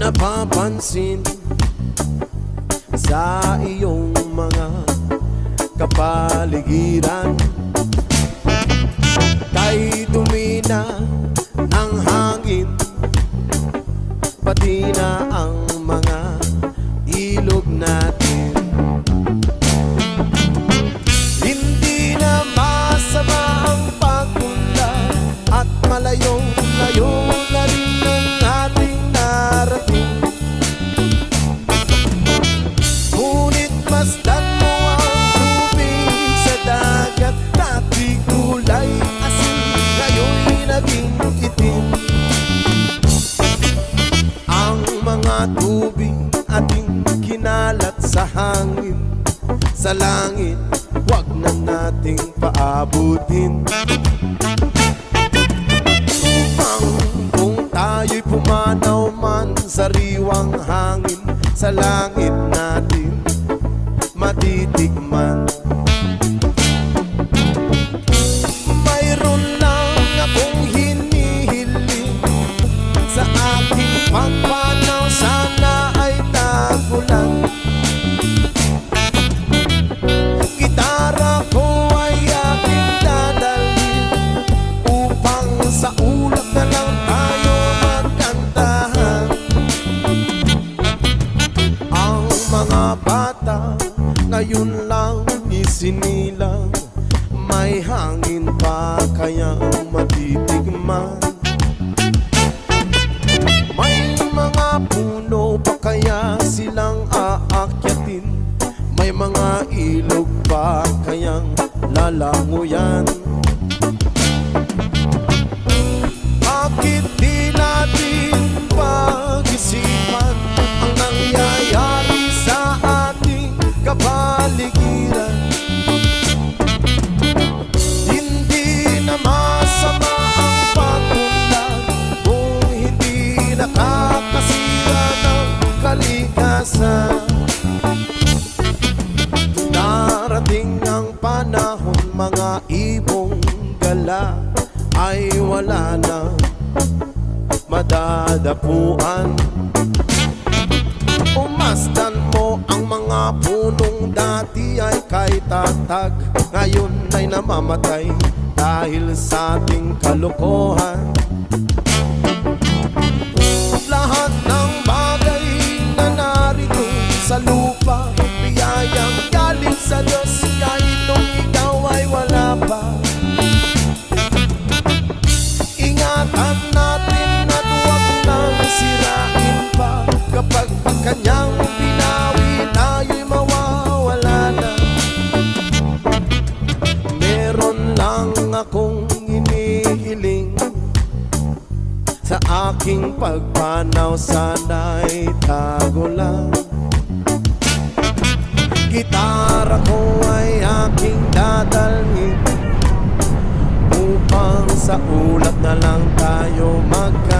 napapansin sa iyong mga kapaligiran. Kay dumi na ng hangin, pati na ang mga ilog natin. Hindi na masama ang pagpunta at malayong-layo na rin ang ating narating. Ngunit masdan mo ang tubig sa dagat, dati kulay asin, ngayon'y naging itim. Ang mga tubig ating kinalat sa hangin, sa langit wag na nating paabutin. Kung tayo'y pumanaw man sa riwang hangin, sa langit natin matitikman. Mayroon lang akong hinihiling sa aking pagpanaw, sana ay tagulan. Gitara ko ay aking dadalhin upang sa ulap na lang tayo magkantahan. Ang mga bata ngayon lang isinilang, may hangin pa kaya matitigman. May mga puno pa kaya silang aakyatin, may mga ilog pa kayang lalanguyan. Bakit di natin pag-isipan ang nangyayari sa ating kapaligiran? Hindi na masama ang pagpunlad kung hindi nakakasira ng kalikasan. Darating ang panahon, mga ibong gala ay wala na madadapuan. Umasdan mo ang mga punong dati ay kay tatag, ngayon ay namamatay dahil sa ating kalokohan. Lahat ng bagay na narito sa lupa, biyayang galing sa Diyos, kahit nung ikaw ay wala pa. Ingatan natin at huwag nang sirain pa, kapag ang kanyang binawi tayo'y mawawala na. Meron lang akong inihiling sa aking pagpanaw, sana'y tago lang. Gitara ko ay aking dadalhin upang sa ulap na lang tayo magkakaroon.